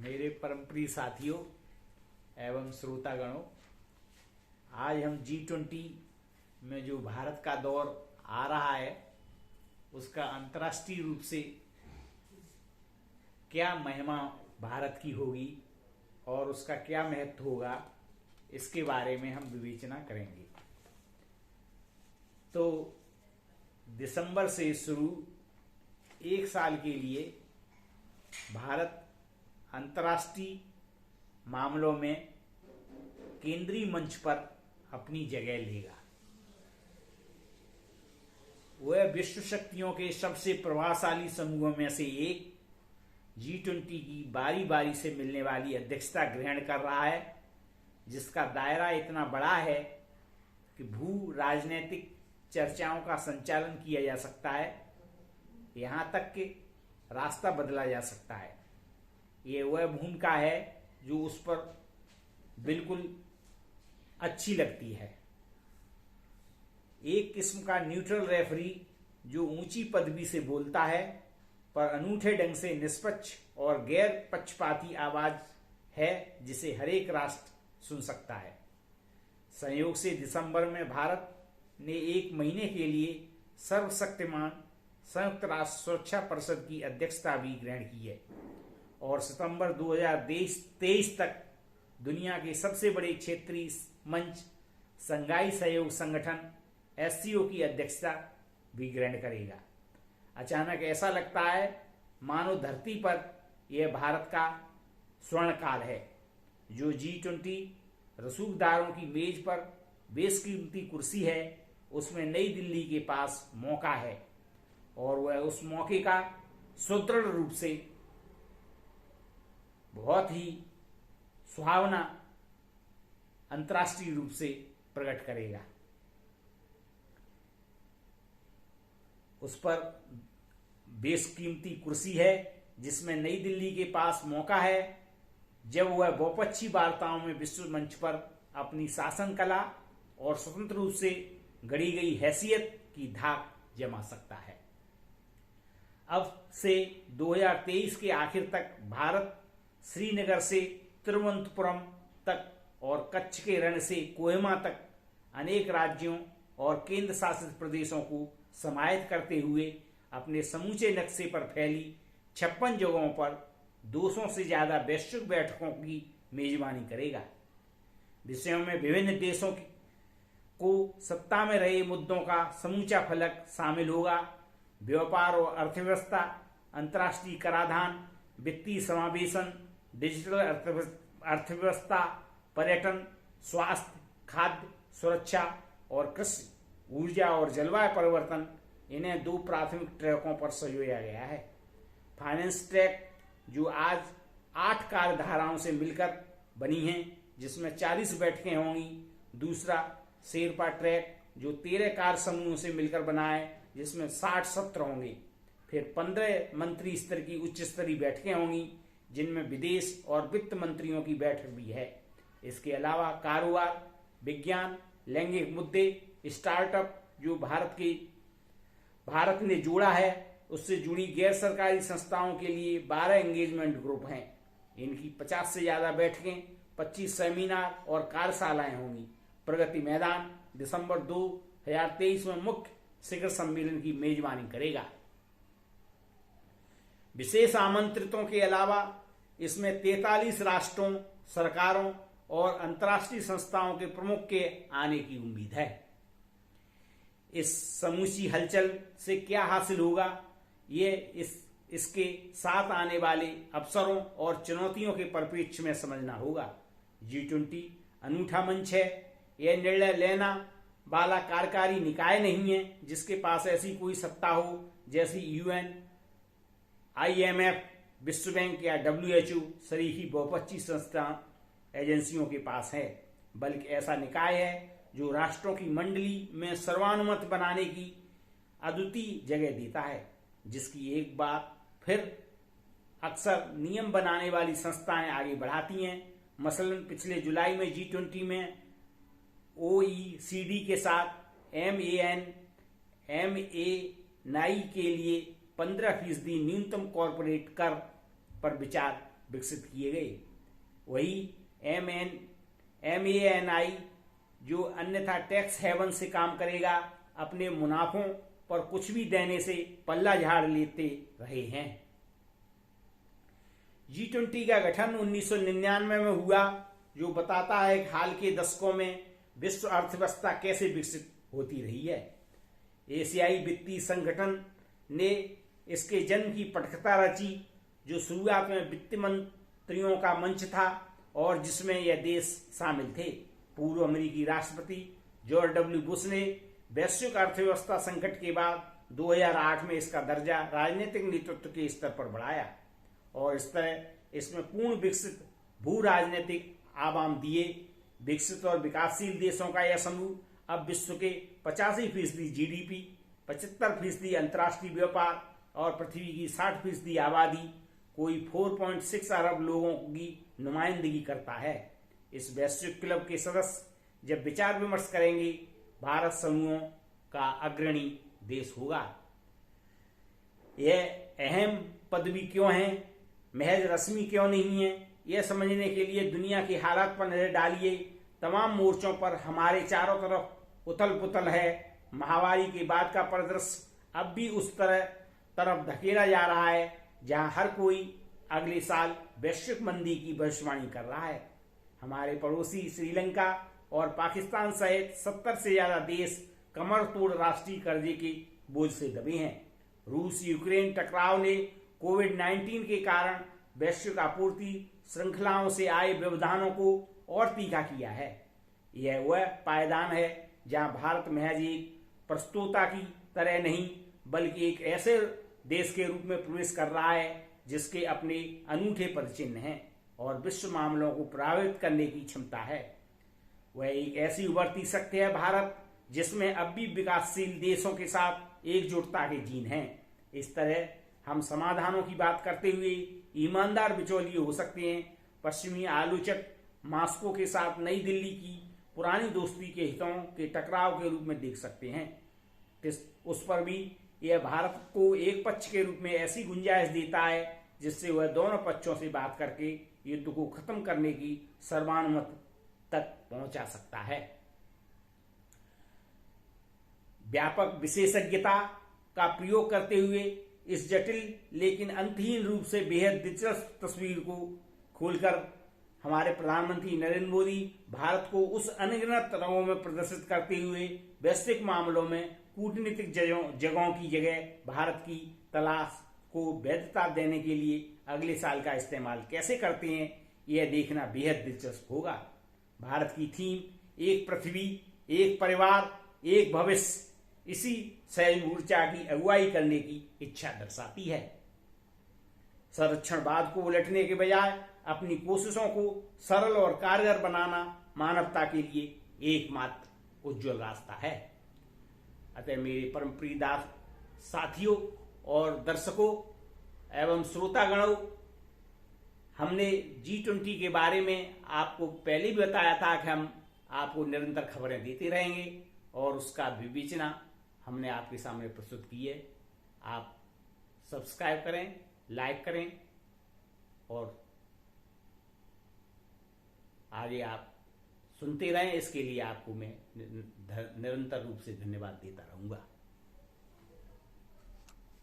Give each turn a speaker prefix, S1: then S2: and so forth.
S1: मेरे परमप्रिय साथियों एवं श्रोतागणों, आज हम G20 में जो भारत का दौर आ रहा है उसका अंतर्राष्ट्रीय रूप से क्या महिमा भारत की होगी और उसका क्या महत्व होगा, इसके बारे में हम विवेचना करेंगे। तो दिसंबर से शुरू एक साल के लिए भारत अंतर्राष्ट्रीय मामलों में केंद्रीय मंच पर अपनी जगह लेगा। वह विश्व शक्तियों के सबसे प्रभावशाली समूहों में से एक G20 की बारी बारी से मिलने वाली अध्यक्षता ग्रहण कर रहा है, जिसका दायरा इतना बड़ा है कि भू राजनीतिक चर्चाओं का संचालन किया जा सकता है, यहाँ तक कि रास्ता बदला जा सकता है। ये वह भूमिका है जो उस पर बिल्कुल अच्छी लगती है। एक किस्म का न्यूट्रल रेफरी जो ऊंची पदवी से बोलता है पर अनूठे ढंग से निष्पक्ष और गैर पक्षपाती आवाज है, जिसे हर एक राष्ट्र सुन सकता है। संयोग से दिसंबर में भारत ने एक महीने के लिए सर्वशक्तिमान संयुक्त राष्ट्र सुरक्षा परिषद की अध्यक्षता भी ग्रहण की है और सितंबर 2023 तक दुनिया के सबसे बड़े क्षेत्रीय मंच संघाई सहयोग संगठन SCO की अध्यक्षता भी ग्रहण करेगा। अचानक ऐसा लगता है मानो धरती पर यह भारत का स्वर्ण काल है। जो G20 रसूखदारों की मेज पर बेशकीमती कुर्सी है, उसमें नई दिल्ली के पास मौका है और वह उस मौके का सुदृढ़ रूप से बहुत ही सुहावना अंतर्राष्ट्रीय रूप से प्रकट करेगा। उस पर बेशकीमती कुर्सी है जिसमें नई दिल्ली के पास मौका है जब वह बहुपक्षीय वार्ताओं में विश्व मंच पर अपनी शासन कला और स्वतंत्र रूप से गढ़ी गई हैसियत की धाक जमा सकता है। अब से 2023 के आखिर तक भारत श्रीनगर से तिरुवनंतपुरम तक और कच्छ के रण से कोहिमा तक अनेक राज्यों और केंद्र शासित प्रदेशों को समाहित करते हुए अपने समूचे नक्शे पर फैली 56 जगहों पर 200 से ज्यादा वैश्विक बैठकों की मेजबानी करेगा। विषयों में विभिन्न देशों को सत्ता में रहे मुद्दों का समूचा फलक शामिल होगा। व्यापार और अर्थव्यवस्था, अंतर्राष्ट्रीय कराधान, वित्तीय समावेशन, डिजिटल अर्थव्यवस्था, पर्यटन, स्वास्थ्य, खाद्य सुरक्षा और कृषि, ऊर्जा और जलवायु परिवर्तन, इन्हें 2 प्राथमिक ट्रैकों पर संजोया गया है। फाइनेंस ट्रैक जो आज 8 कार्यधाराओं से मिलकर बनी है, जिसमें 40 बैठकें होंगी। दूसरा शेरपा ट्रैक जो 13 कार्य समूहों से मिलकर बना है, जिसमें 60 सत्र होंगे। फिर 15 मंत्री स्तर की उच्च स्तरीय बैठकें होंगी, जिनमें विदेश और वित्त मंत्रियों की बैठक भी है। इसके अलावा कारोबार, विज्ञान, लैंगिक मुद्दे, स्टार्टअप जो भारत ने जोड़ा है, उससे जुड़ी गैर सरकारी संस्थाओं के लिए 12 एंगेजमेंट ग्रुप हैं। इनकी 50 से ज्यादा बैठकें, 25 सेमिनार और कार्यशालाएं होंगी। प्रगति मैदान दिसंबर 2023 में मुख्य शिखर सम्मेलन की मेजबानी करेगा। विशेष आमंत्रितों के अलावा इसमें 43 राष्ट्रों, सरकारों और अंतर्राष्ट्रीय संस्थाओं के प्रमुख के आने की उम्मीद है। इस समूची हलचल से क्या हासिल होगा, ये इसके साथ आने वाले अवसरों और चुनौतियों के परिप्रेक्ष्य में समझना होगा। G20 अनूठा मंच है। यह निर्णय लेना वाला कार्यकारी निकाय नहीं है जिसके पास ऐसी कोई सत्ता हो जैसी UN, IMF, विश्व बैंक या WHO सरीखी बहुपक्षीय संस्था एजेंसियों के पास है, बल्कि ऐसा निकाय है जो राष्ट्रों की मंडली में सर्वानुमत बनाने की अद्वितीय जगह देता है, जिसकी एक बार फिर अक्सर नियम बनाने वाली संस्थाएं आगे बढ़ाती हैं। मसलन पिछले जुलाई में G20 में OECD के साथ MANI के लिए 15% न्यूनतम कॉरपोरेट कर पर विचार विकसित किए गए। वही MANI जो अन्यथा टैक्स हेवन से काम करेगा, अपने मुनाफों पर कुछ भी देने से पल्ला झाड़ लेते रहे हैं। G20 का गठन 1999 में हुआ, जो बताता है कि हाल के दशकों में विश्व अर्थव्यवस्था कैसे विकसित होती रही है। एशियाई वित्तीय संगठन ने इसके जन्म की पटकथा रची, जो शुरुआत में वित्त मंत्रियों का मंच था और जिसमें यह देश शामिल थे। पूर्व अमेरिकी राष्ट्रपति जॉर्ज डब्ल्यू बुश ने वैश्विक अर्थव्यवस्था संकट के बाद 2008 में इसका दर्जा राजनीतिक नेतृत्व के स्तर पर बढ़ाया और इस तरह इसमें पूर्ण विकसित भू राजनीतिक आवाम दिए। विकसित और विकासशील देशों का यह समूह अब विश्व के 85% GDP, 75% अंतर्राष्ट्रीय व्यापार और पृथ्वी की 60% आबादी, कोई 4.6 अरब लोगों की नुमाइंदगी करता है। इस वैश्विक क्लब के सदस्य जब विचार विमर्श करेंगे, भारत समूहों का अग्रणी देश होगा। यह अहम पदवी क्यों है, महज रस्मी क्यों नहीं है, यह समझने के लिए दुनिया के हालात पर नजर डालिए। तमाम मोर्चों पर हमारे चारों तरफ उथल पुथल है। महामारी के बाद का परिदृश्य अब भी उस तरफ धकेला जा रहा है जहां हर कोई अगले साल वैश्विक मंदी की भविष्यवाणी कर रहा है। हमारे पड़ोसी श्रीलंका और पाकिस्तान सहित 70 से ज्यादा देश कमर तोड़ राष्ट्रीय कर्जे के बोझ से दबे हैं। रूस यूक्रेन टकराव ने कोविड-19 के कारण वैश्विक आपूर्ति श्रृंखलाओं से आए व्यवधानों को और तीखा किया है। यह वह पायदान है जहां भारत महज एक प्रस्तोता की तरह नहीं, बल्कि एक ऐसे देश के रूप में प्रवेश कर रहा है जिसके अपने अनूठे पदचिन्ह हैं और विश्व मामलों को प्रभावित करने की क्षमता है। वह एक ऐसी उभरती शक्ति है भारत, जिसमें अब भी विकासशील देशों के साथ एकजुटता के जीन हैं। इस तरह हम समाधानों की बात करते हुए ईमानदार बिचौलिए हो सकते हैं। पश्चिमी आलोचक मास्को के साथ नई दिल्ली की पुरानी दोस्ती के हितों के टकराव के रूप में देख सकते हैं। उस पर भी यह भारत को एक पक्ष के रूप में ऐसी गुंजाइश देता है जिससे वह दोनों पक्षों से बात करके युद्ध को खत्म करने की सर्वानुमति तक पहुंचा सकता है। व्यापक विशेषज्ञता का प्रयोग करते हुए इस जटिल लेकिन अंतहीन रूप से बेहद दिलचस्प तस्वीर को खोलकर हमारे प्रधानमंत्री नरेंद्र मोदी भारत को उस अनगिनत रंगों में प्रदर्शित करते हुए वैश्विक मामलों में कूटनीतिक जगहों की जगह भारत की तलाश को वैधता देने के लिए अगले साल का इस्तेमाल कैसे करते हैं, यह देखना बेहद दिलचस्प होगा। भारत की थीम एक पृथ्वी, एक परिवार, एक भविष्य इसी सहज ऊर्जा की अगुवाई करने की इच्छा दर्शाती है। संरक्षणवाद को उलटने के बजाय अपनी कोशिशों को सरल और कारगर बनाना मानवता के लिए एकमात्र उज्जवल रास्ता है। अतः मेरे परम प्रिय साथियों और दर्शकों एवं श्रोतागणों, हमने G20 के बारे में आपको पहले भी बताया था कि हम आपको निरंतर खबरें देते रहेंगे और उसका विवेचना हमने आपके सामने प्रस्तुत की है। आप सब्सक्राइब करें, लाइक करें और आगे आप सुनते रहें। इसके लिए आपको मैं निरंतर रूप से धन्यवाद देता रहूंगा।